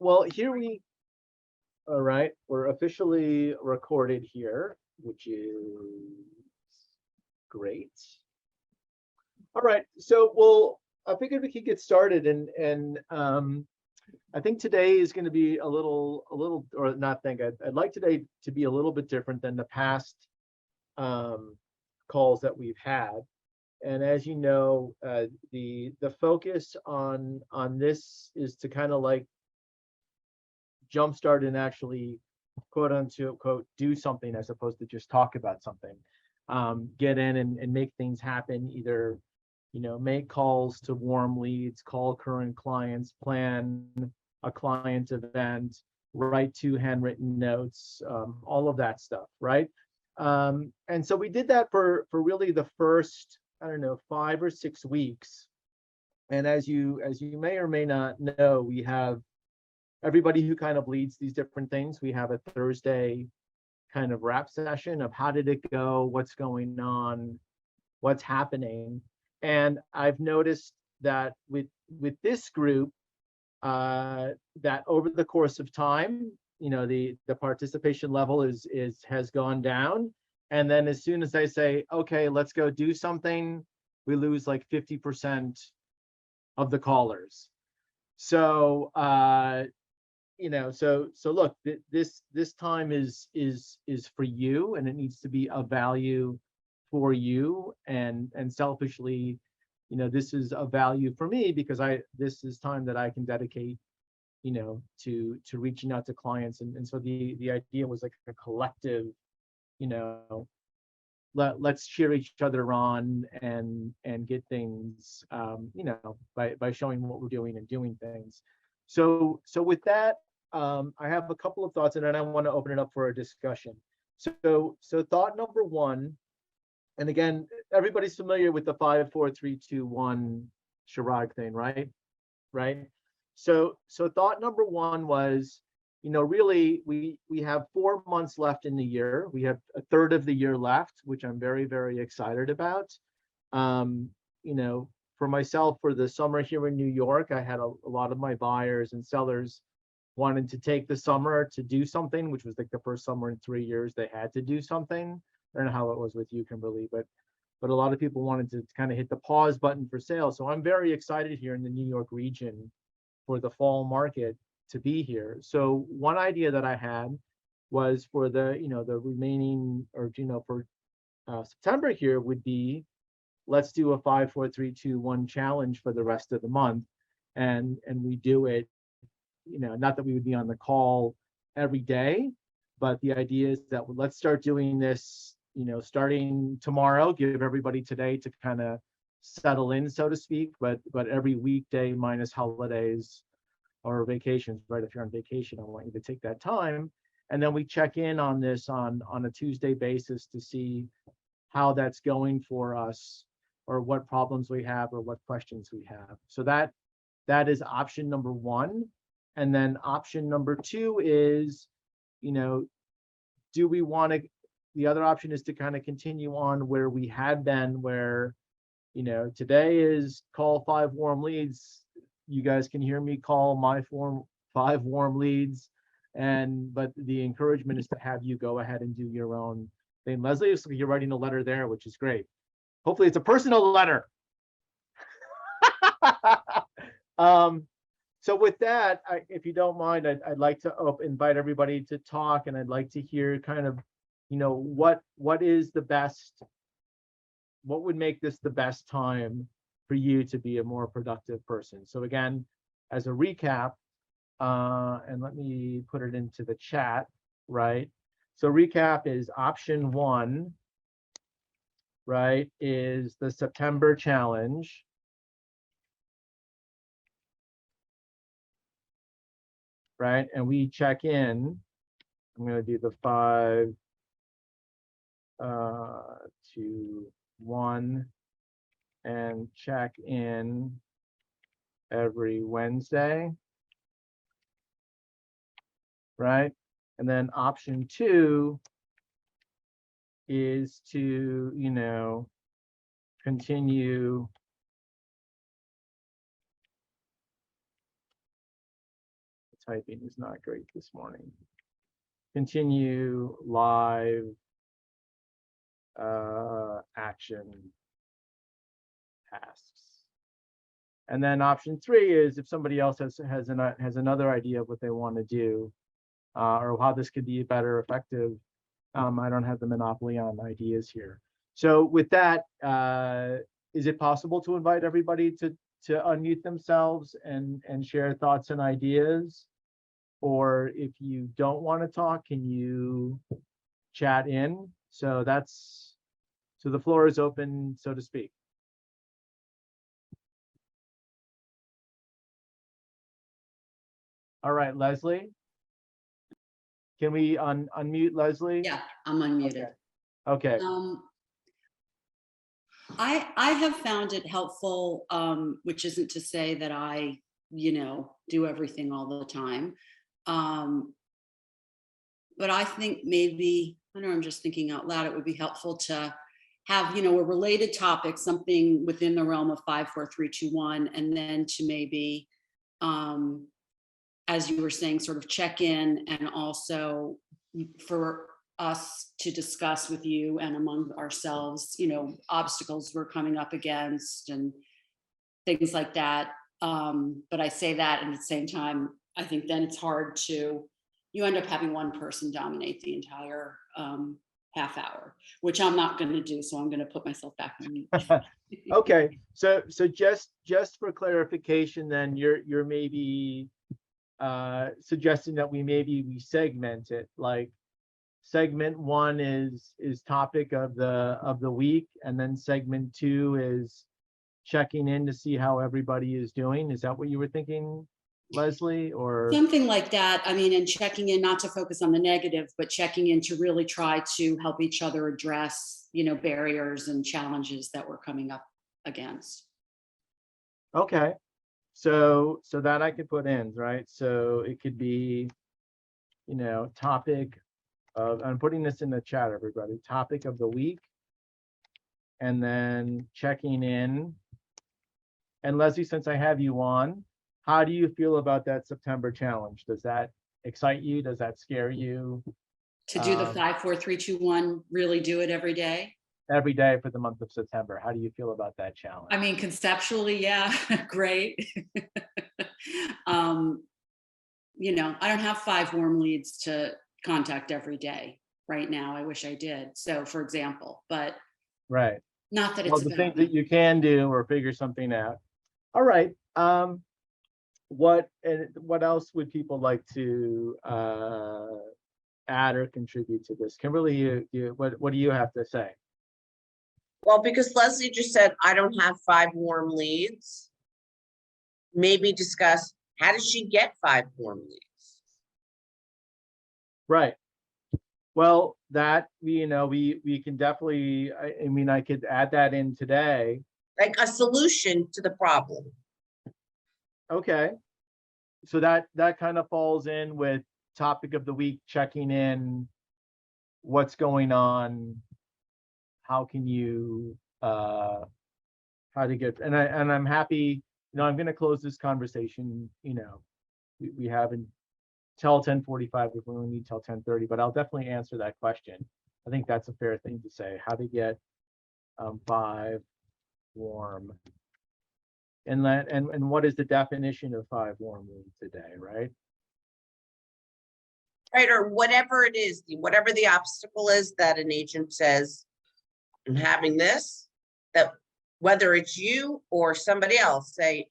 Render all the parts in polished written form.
Well, all right, we're officially recorded here, which is great. All right, so I figured we could get started, and I think today is going to be a little, or not think. I'd like today to be a little bit different than the past um, calls that we've had. And as you know, the focus on this is to kind of like jumpstart and actually quote unquote do something as opposed to just talk about something. Get in and make things happen, either make calls to warm leads, call current clients, plan a client event, write 2 handwritten notes, all of that stuff, right? And so we did that for really the first, I don't know, 5 or 6 weeks. And as you may or may not know, we have everybody who kind of leads these different things. We have a Thursday kind of wrap session of how did it go, what's going on, what's happening. And I've noticed that with this group, that over the course of time, the participation level has gone down. And then as soon as I say, okay, let's go do something, we lose like 50% of the callers. So so look, this time is for you, and it needs to be of value for you, and selfishly, this is a value for me because this is time that I can dedicate, to reaching out to clients. And so the idea was like a collective, let's cheer each other on and get things, by showing what we're doing and doing things. So with that, I have a couple of thoughts, and then I want to open it up for a discussion. So thought number one, and again, everybody's familiar with the 5, 4, 3, 2, 1 Chirag thing, right? Right. So thought number one was, really we have 4 months left in the year. We have a third of the year left, which I'm very, very excited about. For myself, for the summer here in New York, I had a lot of my buyers and sellers wanted to take the summer to do something, which was like the first summer in 3 years they had to do something. I don't know how it was with you, Kimberly, but a lot of people wanted to kind of hit the pause button for sale. So I'm very excited here in the New York region for the fall market to be here. So one idea that I had was for the remaining, or for September here would be, let's do a 5, 4, 3, 2, 1 challenge for the rest of the month, and we do it. Not that we would be on the call every day, but the idea is that let's start doing this, starting tomorrow. Give everybody today to kind of settle in, so to speak, but every weekday minus holidays or vacations, right? If you're on vacation, I want you to take that time. And then we check in on this on a Tuesday basis to see how that's going for us, or what problems we have, or what questions we have. So that is option number one. And then option number two is, do we want to, the other option is to kind of continue on where we had been, where, today is call 5 warm leads. You guys can hear me call my 5 warm leads. But the encouragement is to have you go ahead and do your own thing. Leslie, so you're writing a letter there, which is great. Hopefully it's a personal letter. So with that, if you don't mind, I'd like to invite everybody to talk, and I'd like to hear kind of, what is the best, what would make this the best time for you to be a more productive person. So again, as a recap, and let me put it into the chat, right? So recap is option one, right, is the September challenge. Right, and we check in. I'm going to do the 5, 2, 1, and check in every Wednesday. Right, and then option two is to, continue . typing is not great this morning. Continue live action tasks. And then option 3 is if somebody else has another idea of what they want to do, or how this could be better effective. I don't have the monopoly on ideas here. So with that, is it possible to invite everybody to unmute themselves and share thoughts and ideas? Or if you don't want to talk, can you chat in? So the floor is open, so to speak. All right, Leslie. Can we unmute Leslie? Yeah, I'm unmuted. Okay. I have found it helpful, which isn't to say that I, do everything all the time. But I think maybe, I don't know, I'm just thinking out loud, it would be helpful to have, a related topic, something within the realm of 5, 4, 3, 2, 1, and then to maybe, as you were saying, sort of check in, and also for us to discuss with you and among ourselves, obstacles we're coming up against and things like that. But I say that, and at the same time, I think then it's hard you end up having one person dominate the entire half hour, which I'm not going to do. So I'm going to put myself back on mute. Okay. So just for clarification, then you're maybe suggesting that we segment it, like segment 1 is topic of the week, and then segment 2 is checking in to see how everybody is doing. Is that what you were thinking, Leslie? Or something like that. I mean, and checking in, not to focus on the negative, but checking in to really try to help each other address, barriers and challenges that we're coming up against. okay. So that I could put in, right? So it could be, topic of, I'm putting this in the chat, everybody, topic of the week, and then checking in. And Leslie, since I have you on, how do you feel about that September challenge? Does that excite you? Does that scare you? To do the 5, 4, 3, 2, 1, really do it every day? Every day for the month of September. How do you feel about that challenge? I mean, conceptually, yeah, great. I don't have 5 warm leads to contact every day right now. I wish I did. So, for example, but right. Not that it's the things that you can do or figure something out. All right. What else would people like to add or contribute to this? Kimberly, what do you have to say? Well, because Leslie just said, I don't have 5 warm leads, maybe discuss, how does she get 5 warm leads? Right. Well, that, we can definitely, I mean, I could add that in today. Like a solution to the problem. Okay. So that kind of falls in with topic of the week, checking in, what's going on, how can you, how to get, and I'm happy, I'm going to close this conversation, we haven't till 10:45, if we only need till 10:30, but I'll definitely answer that question. I think that's a fair thing to say, how to get 5 warm. And what is the definition of 5 warm leads a day, right? Right, or whatever it is, whatever the obstacle is that an agent says, I'm having this, that whether it's you or somebody else say,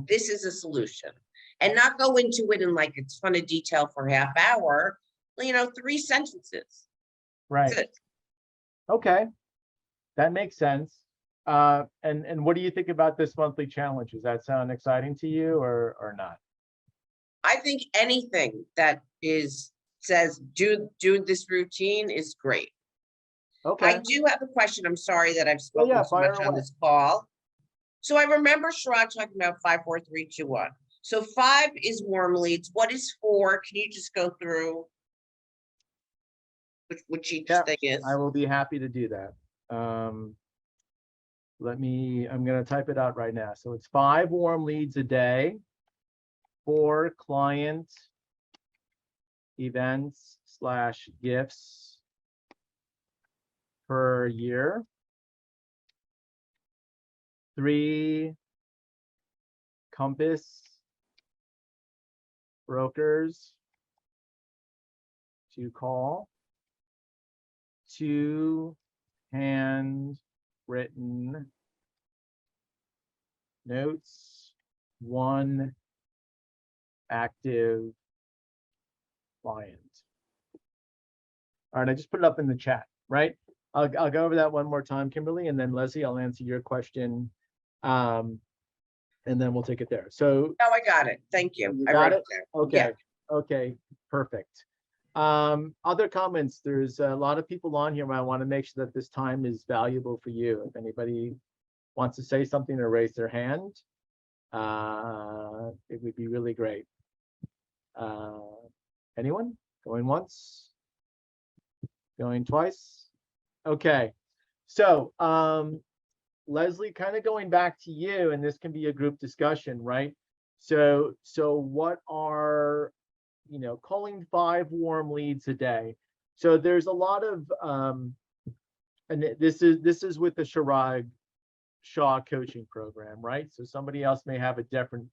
this is a solution. And not go into it in like a ton of detail for half hour, 3 sentences. Right. Okay. That makes sense. And what do you think about this monthly challenge? Does that sound exciting to you or not? I think anything that says do this routine is great. Okay. I do have a question. I'm sorry that I've spoken so much on this call. So I remember Chirag talking about 5, 4, 3, 2, 1. So 5 is warm leads. What is 4? Can you just go through which each thing is? I will be happy to do that. I'm going to type it out right now. So it's 5 warm leads a day, 4 client events/gifts per year. 3 Compass brokers to call. 2 handwritten notes. 1 active client. All right, I just put it up in the chat, right? I'll go over that one more time, Kimberly, and then Leslie, I'll answer your question. And then we'll take it there. So Oh, I got it. Thank you. you I got wrote it? down. Okay. Yeah. Okay, perfect. Other comments, there's a lot of people on here. I want to make sure that this time is valuable for you. If anybody wants to say something or raise their hand, it would be really great. Anyone? Going once? Going twice? Okay. So, Leslie, kind of going back to you, and this can be a group discussion, right? So what are, calling 5 warm leads a day? So there's a lot of, and this is with the Chirag Shah Coaching Program, right? So somebody else may have a different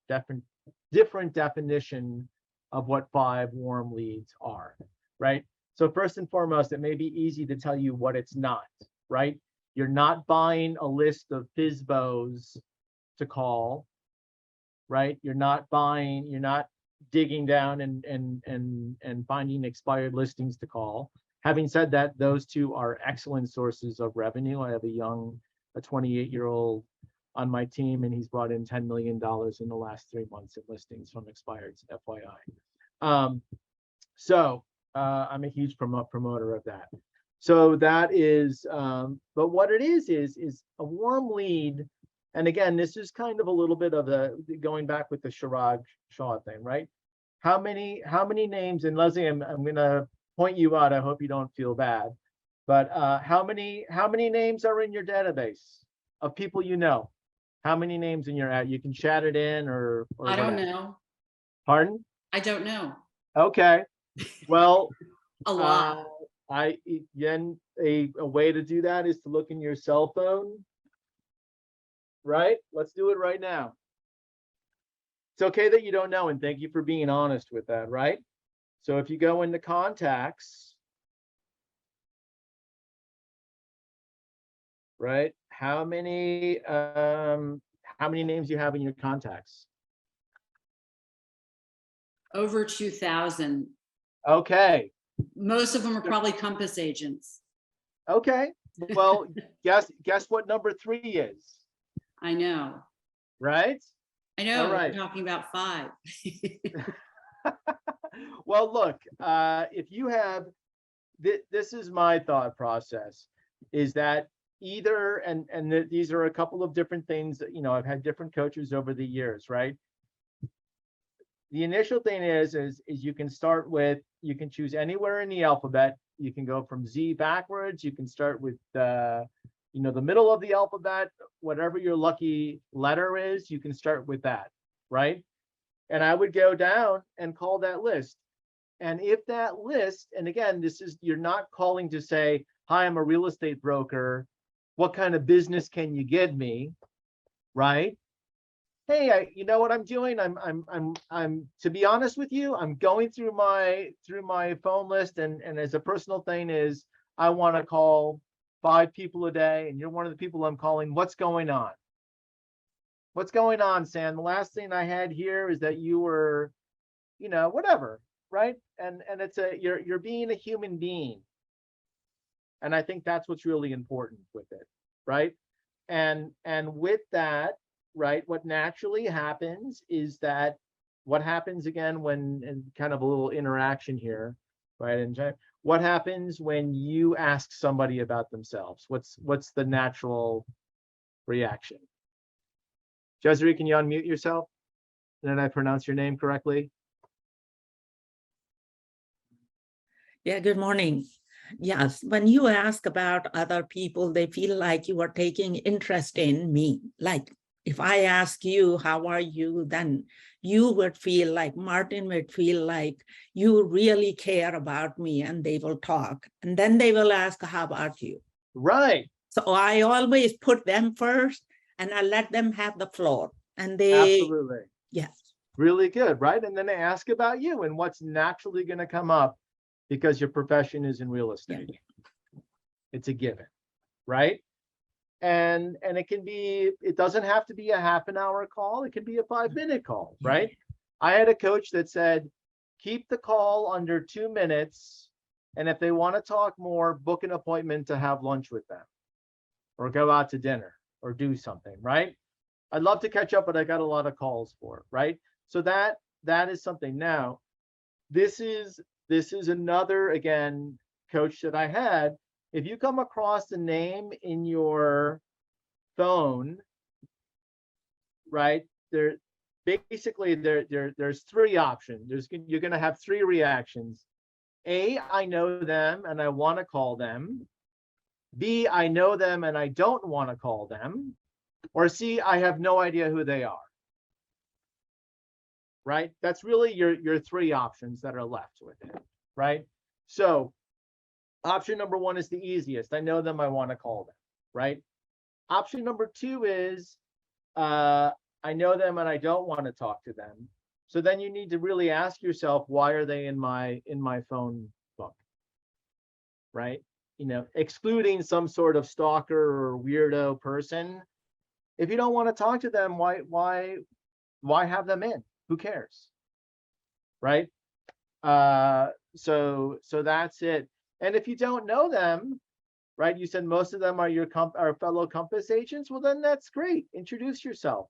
definition of what 5 warm leads are, right? So first and foremost, it may be easy to tell you what it's not, right? You're not buying a list of FSBOs to call, right? You're not digging down and finding expired listings to call. Having said that, those 2 are excellent sources of revenue. I have a 28-year-old on my team, and he's brought in $10 million in the last 3 months in listings from expireds, FYI. So I'm a huge promoter of that. So that is, but what it is a warm lead. And again, this is kind of a little bit of going back with the Chirag Shah thing, right? How many names, and Leslie, I'm gonna point you out. I hope you don't feel bad, but how many names are in your database of people you know? How many names in your ad? You can chat it in or I don't whatever. know. Pardon? I don't know. Okay. Well, A lot. Then a way to do that is to look in your cell phone, right? Let's do it right now. It's okay that you don't know, and thank you for being honest with that, right? So if you go into contacts, right? How many names you have in your contacts? Over 2,000. Okay. Most of them are probably Compass agents. Okay. Well, guess what number 3 is? I know. Right? I know. All right. We're talking about 5. Well, look, if you have, this is my thought process, is that either, and these are a couple of different things that, I've had different coaches over the years, right? The initial thing is you can start with, you can choose anywhere in the alphabet. You can go from Z backwards. You can start with, the middle of the alphabet, whatever your lucky letter is, you can start with that, right? And I would go down and call that list. And if that list, and again, you're not calling to say, hi, I'm a real estate broker. What kind of business can you give me? Right? Hey, you know what I'm doing? I'm to be honest with you, I'm going through my phone list, and as a personal thing is, I want to call 5 people a day, and you're one of the people I'm calling. What's going on? What's going on, Sam? The last thing I had here is that you were, whatever, right? And it's you're being a human being. And I think that's what's really important with it, right? And with that, right, what naturally happens is that what happens again when, and kind of a little interaction here, right? And what happens when you ask somebody about themselves? What's the natural reaction? Jezri, can you unmute yourself? Did I pronounce your name correctly? Yeah, good morning. Yes, when you ask about other people, they feel like you are taking interest in me, like if I ask you, how are you, then you would feel like, Martin would feel like you really care about me, and they will talk. And then they will ask, how about you? Right. So I always put them first and I let them have the floor. And they, Absolutely. yes. Really good, right? And then they ask about you and what's naturally going to come up because your profession is in real estate. It's a given, right? And it doesn't have to be a half an hour call. It can be a 5-minute call, right? I had a coach that said, keep the call under 2 minutes. And if they want to talk more, book an appointment to have lunch with them or go out to dinner or do something, right? I'd love to catch up, but I got a lot of calls for it, right? So that is something. Now, this is another, again, coach that I had. If you come across a name in your phone, right, there's 3 options. You're going to have 3 reactions. A, I know them and I want to call them. B, I know them and I don't want to call them. Or C, I have no idea who they are. Right? That's really your 3 options that are left with it, right? So option number 1 is the easiest. I know them, I want to call them, right? Option number 2 is I know them and I don't want to talk to them. So then you need to really ask yourself, why are they in my phone book? Right? You know, excluding some sort of stalker or weirdo person. If you don't want to talk to them, why have them in? Who cares? Right? So that's it. And if you don't know them, right? You said most of them are your fellow Compass agents. Well, then that's great. Introduce yourself.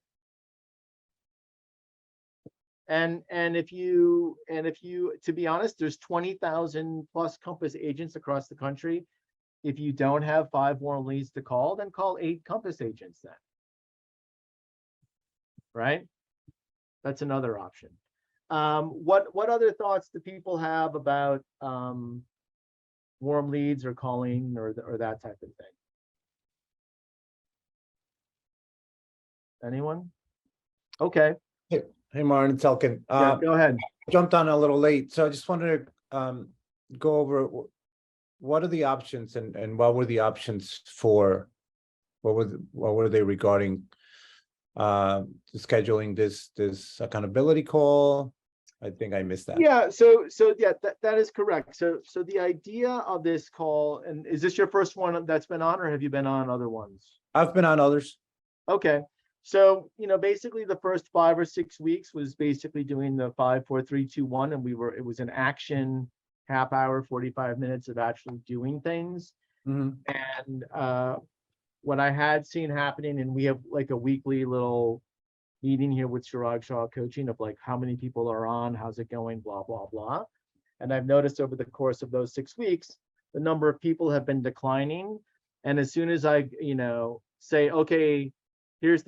And if you, to be honest, there's 20,000 plus Compass agents across the country. If you don't have 5 warm leads to call, then call 8 Compass agents then. Right? That's another option. What other thoughts do people have about warm leads or calling or that type of thing? Anyone? Okay. Hey, Martin, it's Elkin. Yeah, go ahead. Jumped on a little late, so I just wanted to go over what are the options and what were the options for what were they regarding scheduling this accountability call? I think I missed that. Yeah, so yeah, that is correct. So the idea of this call, and is this your first one that's been on, or have you been on other ones? I've been on others. Okay. So, basically the first 5 or 6 weeks was basically doing the 5, 4, 3, 2, 1, and it was an action half hour, 45 minutes of actually doing things. Mm-hmm. And what I had seen happening, and we have like a weekly little meeting here with Chirag Shah Coaching of like how many people are on, how's it going, blah, blah, blah. And I've noticed over the course of those 6 weeks, the number of people have been declining. And as soon as I, say, okay, this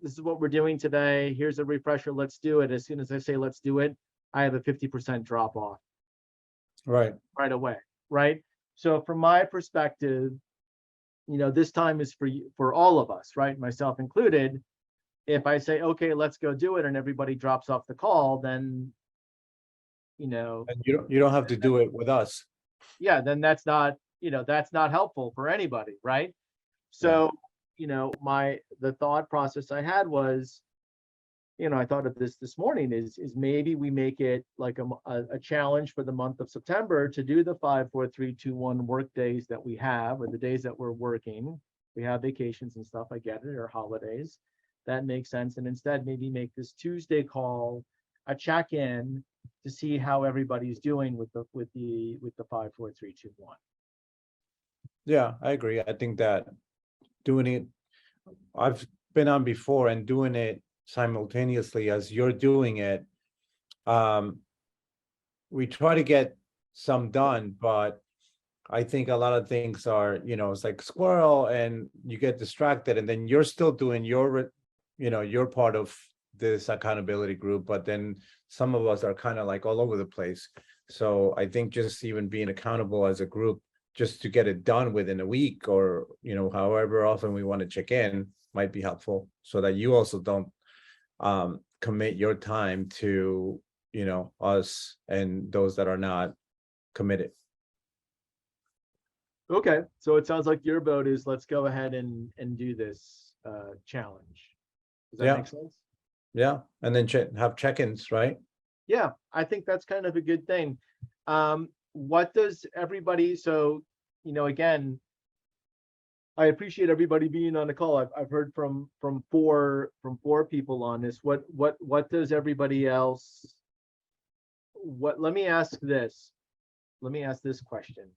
is what we're doing today. Here's a refresher. Let's do it. As soon as I say, let's do it, I have a 50% drop off. Right away. Right. So from my perspective, this time is for all of us, right? Myself included. If I say, okay, let's go do it, and everybody drops off the call, then, and you don't have to do it with us. Yeah, then that's not helpful for anybody, right? So, the thought process I had was, I thought of this morning is maybe we make it like a challenge for the month of September to do the 5, 4, 3, 2, 1 work days that we have, or the days that we're working. We have vacations and stuff, I get it, or holidays. That makes sense. And instead, maybe make this Tuesday call a check-in to see how everybody's doing with the 5, 4, 3, 2, 1. Yeah, I agree. I think that doing it, I've been on before, and doing it simultaneously as you're doing it, we try to get some done, but I think a lot of things are, it's like squirrel, and you get distracted, and then you're still doing your part of this accountability group, but then some of us are kind of like all over the place. So I think just even being accountable as a group just to get it done within a week, or, you know, however often we want to check in, might be helpful, so that you also don't commit your time to, you know, us and those that are not committed. Okay, so it sounds like your vote is let's go ahead and do this challenge. Does that Yeah. make sense? Yeah, and then have check-ins, right? Yeah, I think that's kind of a good thing. What does everybody, so, you know, again, I appreciate everybody being on the call. I've heard from four people on this. What does everybody else, let me ask this. Let me ask this question.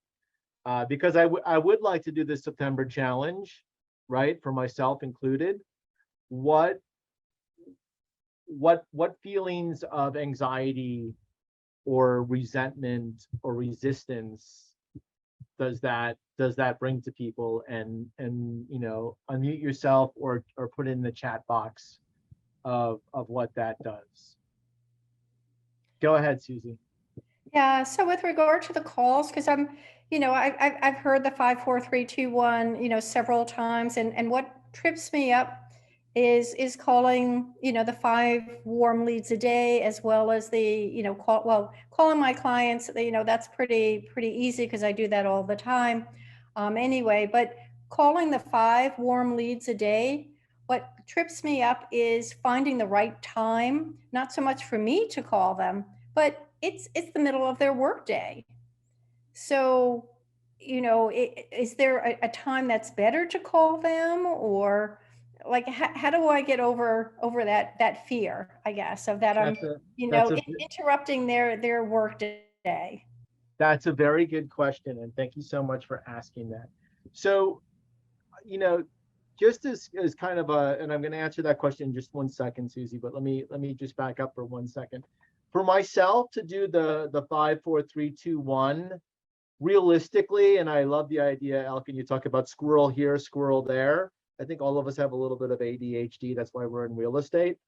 Because I would like to do this September challenge, right? For myself included. What feelings of anxiety or resentment or resistance does that bring to people? And you know, unmute yourself or put in the chat box of what that does. Go ahead, Susie. Yeah, so with regard to the calls, because you know, I've heard the 5, 4, 3, 2, 1, you know, several times, and what trips me up is calling, you know, the 5 warm leads a day, as well as the, you know, calling my clients, you know, that's pretty easy because I do that all the time. Anyway, but calling the 5 warm leads a day, what trips me up is finding the right time, not so much for me to call them, but it's the middle of their workday. So, you know, is there a time that's better to call them, or like how do I get over that fear, I guess, of that I'm, you know, interrupting their workday? That's a very good question, and thank you so much for asking that. So, you know, just as kind of a, and I'm going to answer that question in just 1 second, Susie, but let me just back up for 1 second. For myself to do the 5, 4, 3, 2, 1, realistically, and I love the idea, Elkin, you talk about squirrel here, squirrel there. I think all of us have a little bit of ADHD. That's why we're in real estate.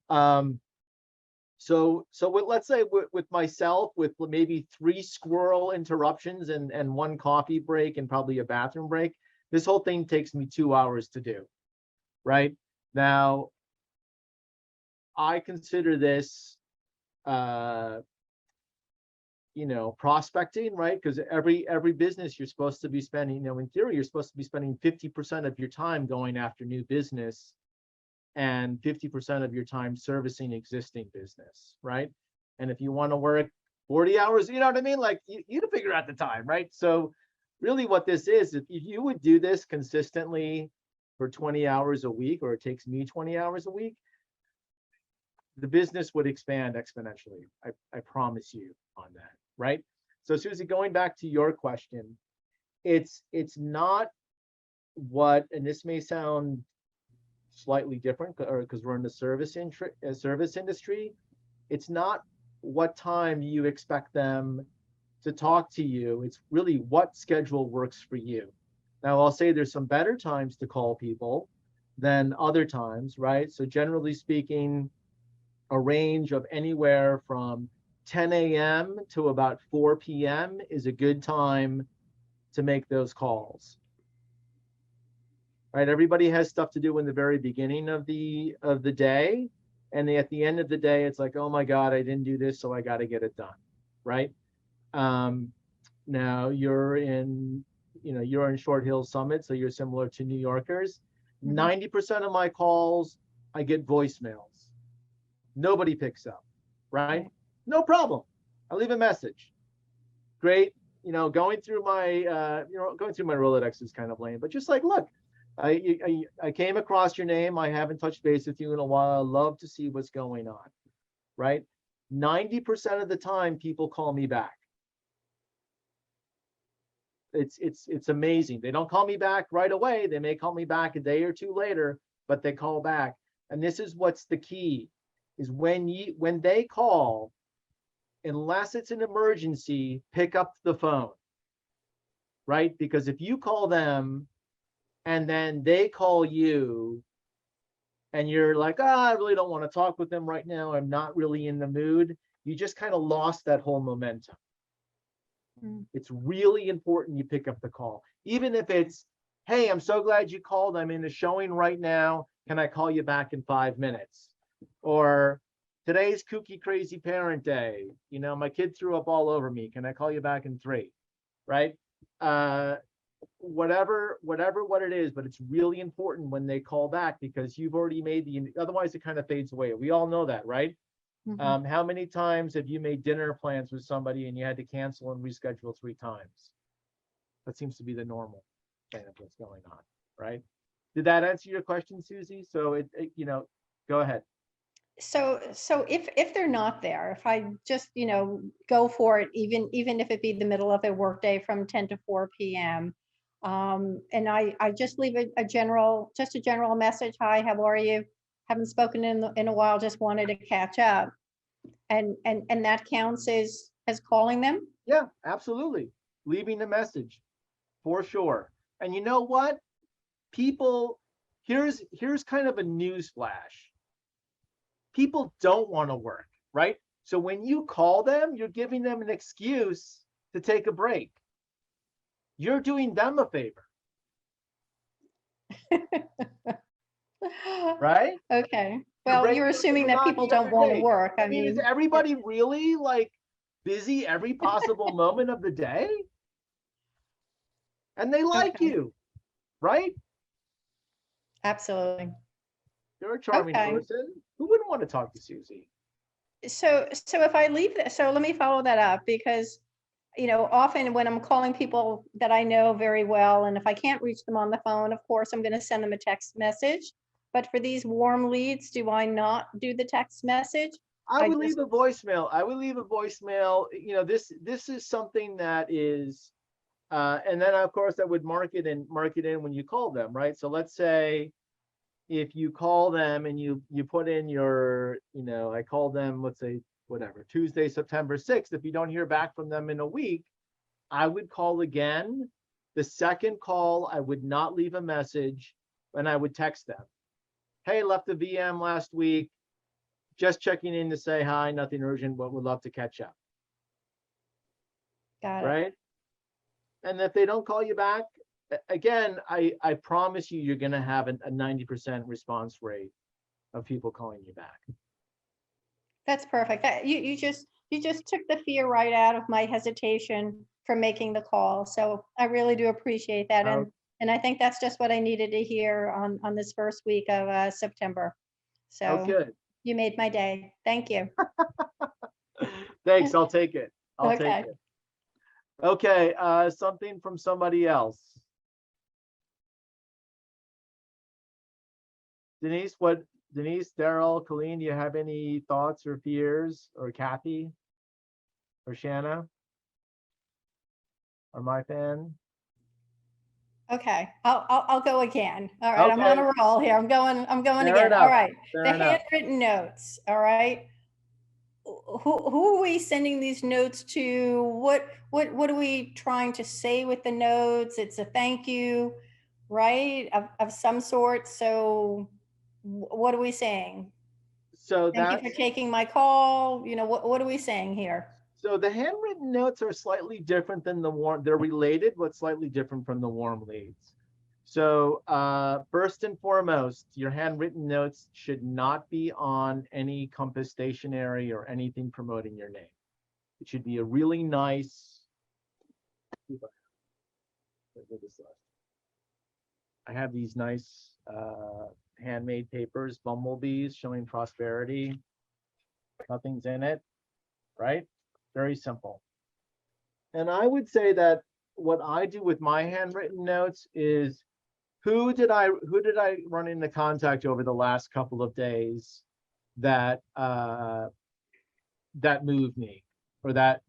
So let's say with myself, with maybe 3 squirrel interruptions and 1 coffee break and probably a bathroom break, this whole thing takes me 2 hours to do. Right now, I consider this, you know, prospecting, right? Because every business you're supposed to be spending, you know, in theory, you're supposed to be spending 50% of your time going after new business and 50% of your time servicing existing business, right? And if you want to work 40 hours, you know what I mean? Like you to figure out the time, right? So really what this is, if you would do this consistently for 20 hours a week, or it takes me 20 hours a week, the business would expand exponentially. I promise you on that, right? So Susie, going back to your question, it's not what, and this may sound slightly different because we're in the service industry, it's not what time you expect them to talk to you. It's really what schedule works for you. Now, I'll say there's some better times to call people than other times, right? So generally speaking, a range of anywhere from 10 a.m. to about 4 p.m. is a good time to make those calls. Right, everybody has stuff to do in the very beginning of the day, and at the end of the day, it's like, oh my God, I didn't do this, so I got to get it done, right? Now you're in, you know, you're in Short Hills Summit, so you're similar to New Yorkers. 90% of my calls, I get voicemails. Nobody picks up, right? No problem. I leave a message. Great, you know, going through my Rolodex is kind of lame, but just like, look. I came across your name. I haven't touched base with you in a while. I'd love to see what's going on, right? 90% of the time, people call me back. It's amazing. They don't call me back right away. They may call me back a day or 2 later, but they call back. And this is what's the key, is when they call, unless it's an emergency, pick up the phone, right? Because if you call them and then they call you and you're like, I really don't want to talk with them right now, I'm not really in the mood, you just kind of lost that whole momentum. Mm. It's really important you pick up the call. Even if it's, hey, I'm so glad you called. I'm in a showing right now. Can I call you back in 5 minutes? Or today's kooky crazy parent day. You know, my kid threw up all over me. Can I call you back in 3? Right? Whatever what it is, but it's really important when they call back because you've already made otherwise it kind of fades away. We all know that, right? Mhm. How many times have you made dinner plans with somebody and you had to cancel and reschedule 3 times? That seems to be the normal thing of what's going on, right? Did that answer your question, Susie? So go ahead. So if they're not there, if I just, go for it, even if it be the middle of their workday from 10 to 4 p.m. And I just leave a general message. Hi, how are you? Haven't spoken in a while, just wanted to catch up. And that counts as calling them? Yeah, absolutely. Leaving a message for sure. And you know what? People, here's kind of a news flash. People don't want to work, right? So when you call them, you're giving them an excuse to take a break. You're doing them a favor, right? Okay. You're Well, breaking you're up the assuming that people monotony of don't their want to day. work. I mean, is everybody really like busy every possible moment of the day? And they like Okay. you, right? Absolutely. You're a charming Okay. person. Who wouldn't want to talk to Susie? So if I leave that, so let me follow that up because, often when I'm calling people that I know very well, and if I can't reach them on the phone, of course, I'm going to send them a text message. But for these warm leads, do I not do the text message? I I would just, leave a voicemail. I would leave a voicemail. This is something that is, and then of course I would mark it in when you call them, right? So let's say if you call them and you put in your, I called them, let's say whatever, Tuesday, September 6th. If you don't hear back from them in a week, I would call again. The second call, I would not leave a message and I would text them. Hey, left the VM last week. Just checking in to say hi, nothing urgent, but would love to catch up. got it. Right? And if they don't call you back, again, I promise you, you're going to have a 90% response rate of people calling you back. That's perfect. You just took the fear right out of my hesitation for making the call. So I really do appreciate that. Oh. And I think that's just what I needed to hear on this first week of September. So Oh, good. you made my day. Thank you. Thanks. I'll take it. I'll take Okay. it. Okay. Something from somebody else. Denise, Daryl, Colleen, do you have any thoughts or fears, or Kathy or Shanna or my fan? Okay. I'll go again. All right. I'm Okay. on a roll here. I'm going Fair again. All enough. right. Fair The enough. handwritten notes. All right. Who are we sending these notes to? What are we trying to say with the notes? It's a thank you, right? Of some sort. So what are we saying? So Thank you for taking my call. What are we saying here? So the handwritten notes are slightly different than the warm. They're related, but slightly different from the warm leads. So first and foremost, your handwritten notes should not be on any Compass stationery or anything promoting your name. It should be a really nice. I have these nice handmade papers, bumblebees showing prosperity. Nothing's in it, right? Very simple. And I would say that what I do with my handwritten notes is who did I run into contact over the last couple of days that that moved me, or that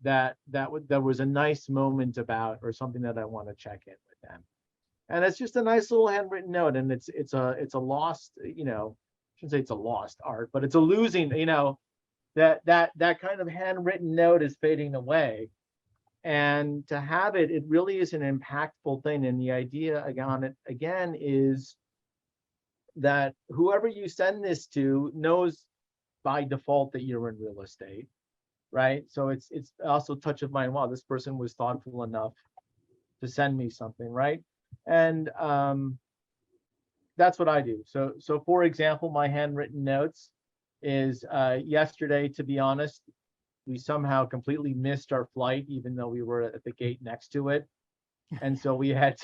was a nice moment about, or something that I want to check in with them. And it's just a nice little handwritten note, and it's a lost, I shouldn't say it's a lost art, but it's a losing, that kind of handwritten note is fading away. And to have it really is an impactful thing. And the idea again is that whoever you send this to knows by default that you're in real estate. right? So it's also a touch of mine. Wow, this person was thoughtful enough to send me something, right? And that's what I do. So for example, my handwritten notes is yesterday, to be honest, we somehow completely missed our flight, even though we were at the gate next to it. And so we had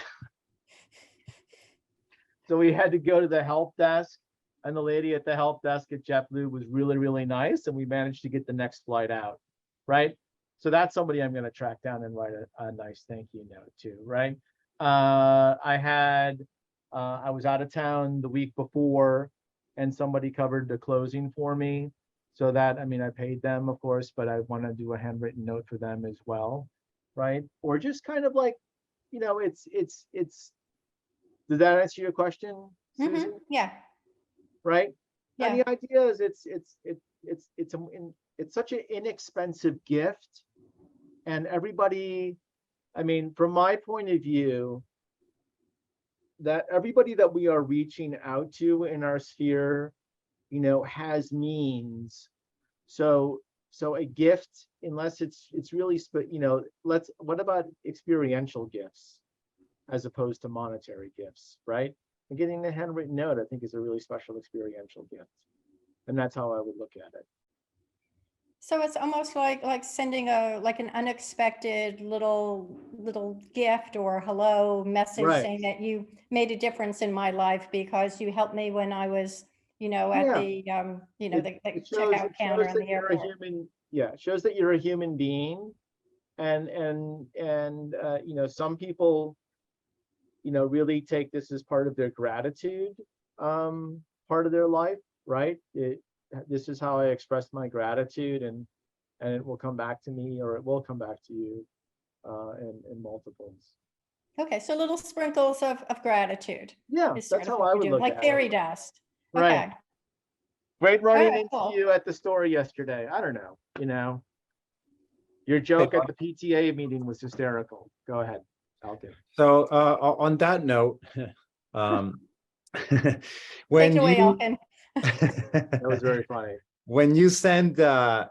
to go to the help desk, and the lady at the help desk at JetBlue was really, really nice, and we managed to get the next flight out, right? So that's somebody I'm going to track down and write a nice thank you note to, right? I was out of town the week before, and somebody covered the closing for me. So that, I mean, I paid them, of course, but I want to do a handwritten note for them as well, right? Or just kind of like, it's does that answer your question, Susan? Yeah, Right? And yeah. the idea is it's such an inexpensive gift, and everybody, I mean, from my point of view, that everybody that we are reaching out to in our sphere, has means. So a gift, unless it's really, what about experiential gifts as opposed to monetary gifts, right? And getting a handwritten note, I think, is a really special experiential gift. And that's how I would look at it. So it's almost like sending an unexpected little gift or hello message Right. saying that you made a difference in my life because you helped me when I was, at Yeah. the the It checkout counter in that the you're a airport. human, it shows that you're a human being. And some people, really take this as part of their gratitude, part of their life, right? This is how I express my gratitude, and it will come back to me, or it will come back to you in multiples. Okay, so little sprinkles of gratitude. Yeah, Is that's sort of how what I you're would doing, look like at fairy it. dust. Right. Okay. Great running right, into cool. you at the store yesterday. I don't know, your joke at the PTA meeting was hysterical. Go ahead, Alton. So on that note, um, Take when it away, you Elkin. That was very funny. when you send a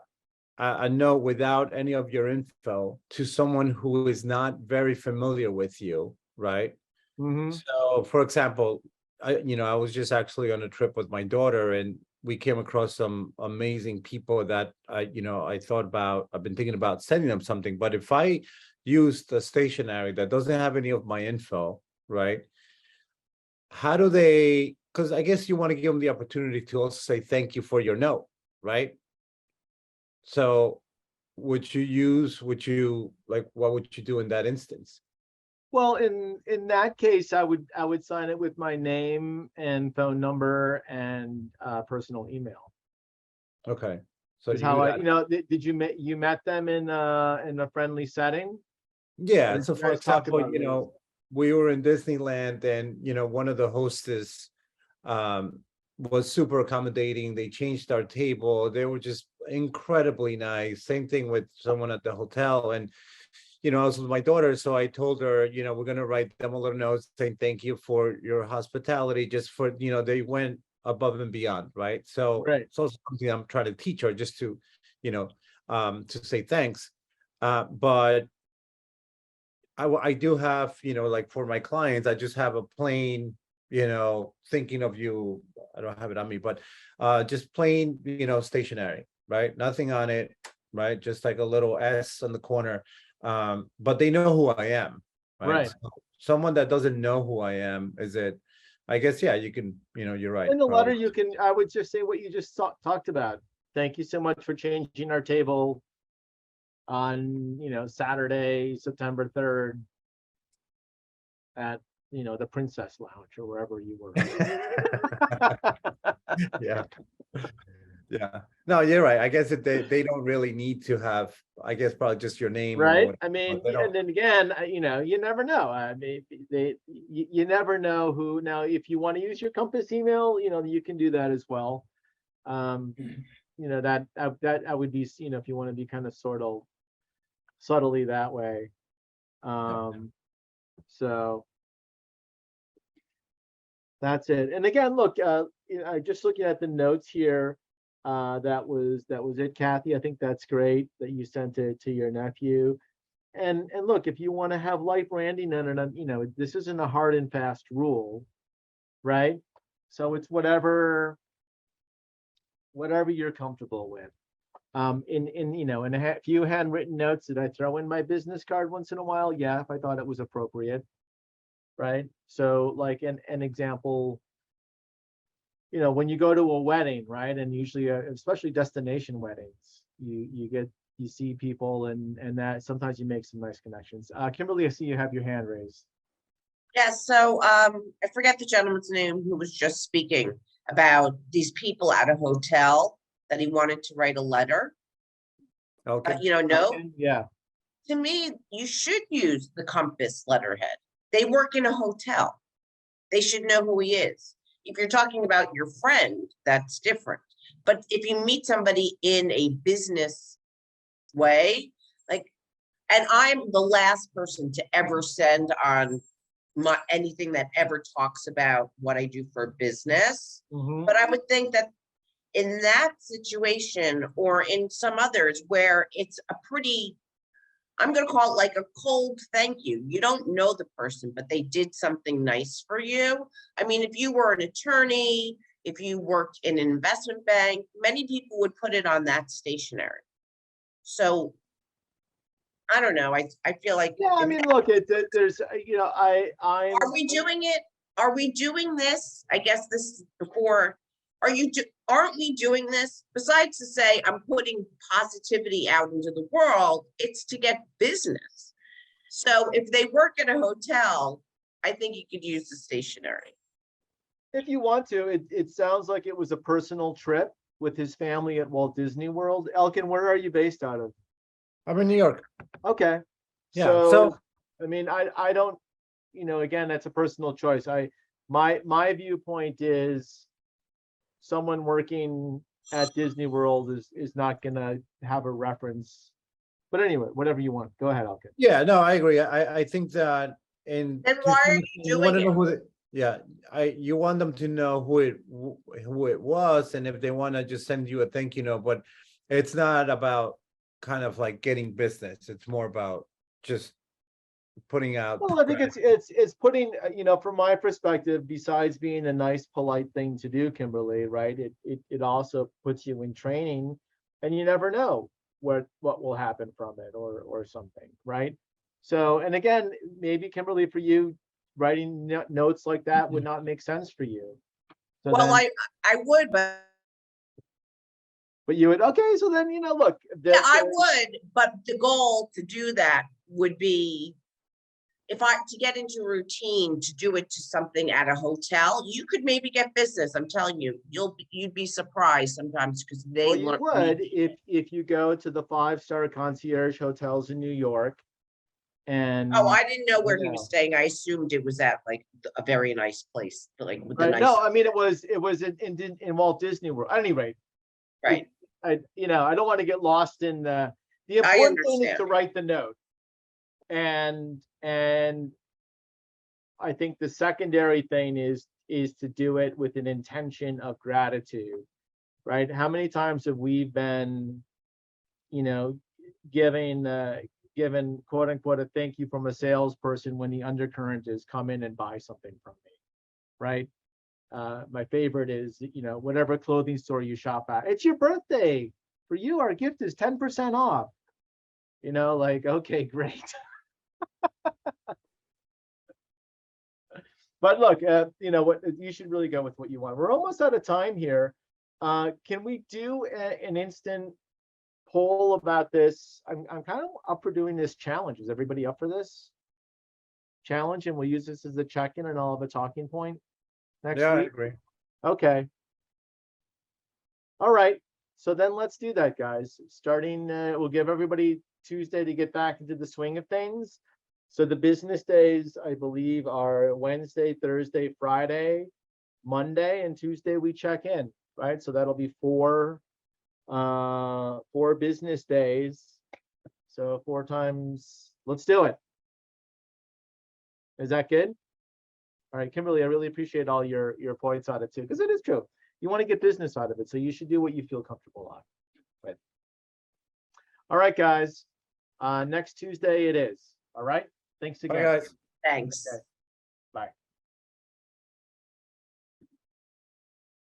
note without any of your info to someone who is not very familiar with you, right? Mm-hmm. So, for example, I was just actually on a trip with my daughter, and we came across some amazing people that I've been thinking about sending them something. But if I use the stationery that doesn't have any of my info, right? How do they, because I guess you want to give them the opportunity to also say thank you for your note, right? So what would you do in that instance? Well, in that case, I would sign it with my name and phone number and personal email. Okay. So Is you how do I, that. did you met them in a friendly setting? Yeah. Or So did you for guys talk example, about it? we were in Disneyland, and one of the hostess was super accommodating. They changed our table. They were just incredibly nice. Same thing with someone at the hotel. And I was with my daughter, so I told her, we're gonna write them a little note saying thank you for your hospitality, just for, they went above and beyond, right? So Right. it's also something I'm trying to teach her, just to, to say thanks. But I do have, like for my clients, I just have a plain, thinking of you. I don't have it on me, but just plain, stationery, right? Nothing on it, right? Just like a little S on the corner. But they know who I am, right? Right. So someone that doesn't know who I am, I guess, yeah, you can, you're right. In the letter, probably. I would just say what you just talked about. Thank you so much for changing our table on, Saturday, September 3rd at, the Princess Lounge or wherever you were. Yeah. Yeah. No, you're right. I guess that they don't really need to have, I guess, probably just your name or Right. whatever. I mean, But they and don't. then again, you never know. I mean, you never know who. Now, if you want to use your Compass email, you can do that as well. That would be, if you want to be kind of sort of subtly that way. So that's it. And again, look, just looking at the notes here, That was it, Kathy. I think that's great that you sent it to your nephew. And look, if you want to have light branding, and you know, this isn't a hard and fast rule, right? So it's whatever you're comfortable with. In you know, in a few handwritten notes, did I throw in my business card once in a while? Yeah, if I thought it was appropriate, right? So like an example, you know, when you go to a wedding, right, and usually, especially destination weddings, you see people, and that sometimes you make some nice connections. Kimberly, I see you have your hand raised. Yeah, so I forget the gentleman's name who was just speaking about these people at a hotel that he wanted to write a letter. Okay. Note. Okay, yeah. To me, you should use the Compass letterhead. They work in a hotel. They should know who he is. If you're talking about your friend, that's different. But if you meet somebody in a business way, like, and I'm the last person to ever send on anything that ever talks about what I do for business. Mhm. But I would think that in that situation or in some others where it's a pretty, I'm going to call it like a cold thank you. You don't know the person, but they did something nice for you. I mean, if you were an attorney, if you worked in an investment bank, many people would put it on that stationery. So I don't know. I feel like, Yeah, I mean, look, there's, you know, are we doing it? Are we doing this? I guess this is before. Aren't we doing this? Besides to say I'm putting positivity out into the world, it's to get business. So if they work at a hotel, I think you could use the stationery. if you want to, it sounds like it was a personal trip with his family at Walt Disney World. Elkin, where are you based out of? I'm in New York. Okay. Yeah, so- I mean, I don't, you know, again, that's a personal choice. My viewpoint is someone working at Disney World is not gonna have a reference. But anyway, whatever you want. Go ahead, Elkin. Yeah, no, I agree. I think that in Then to why some are you extent, you want to doing know it? who you want them to know who it was, and if they want to just send you a thank you note, but it's not about kind of like getting business. It's more about just putting out. Well, I think it's putting, you know, from my perspective, besides being a nice, polite thing to do, Kimberly, right? It also puts you in training, and you never know what will happen from it or something, right? So, and again, maybe Kimberly, for you, writing notes like that would not make sense for you. So Well, then, I would, but but you would, okay, so then, you know, look, yeah, I would, but the goal to do that would be if I to get into routine to do it to something at a hotel, you could maybe get business. I'm telling you, you'd be surprised sometimes because they well, you look. would if you go to the 5-star concierge hotels in New York, and Oh, I didn't know where you he know. was staying. I assumed it was at like a very nice place, like with the Right. nice. No, I mean it was in Walt Disney World. At any rate, Right. I I don't want to get lost in the I important thing is understand. to write the note. And I think the secondary thing is to do it with an intention of gratitude, right? How many times have we been, you know, given quote unquote a thank you from a salesperson when the undercurrent is come in and buy something from me, right? My favorite is, you know, whatever clothing store you shop at, it's your birthday. For you, our gift is 10% off. You know, like, okay, great. But look, you know what, you should really go with what you want. We're almost out of time here. Can we do an instant poll about this? I'm kind of up for doing this challenge. Is everybody up for this challenge? And we'll use this as a check-in and I'll have a talking point next Yeah, I week. agree. Okay. All right. So then let's do that, guys. Starting, we'll give everybody Tuesday to get back into the swing of things. So the business days, I believe, are Wednesday, Thursday, Friday, Monday, and Tuesday we check in, right? So that'll be four business days. So 4 times, let's do it. Is that good? All right, Kimberly, I really appreciate all your points on it too, because it is true. you want to get business out of it. So you should do what you feel comfortable on. But all right, guys. Next Tuesday it is. All right. Thanks Bye, again. guys. Thanks. Okay.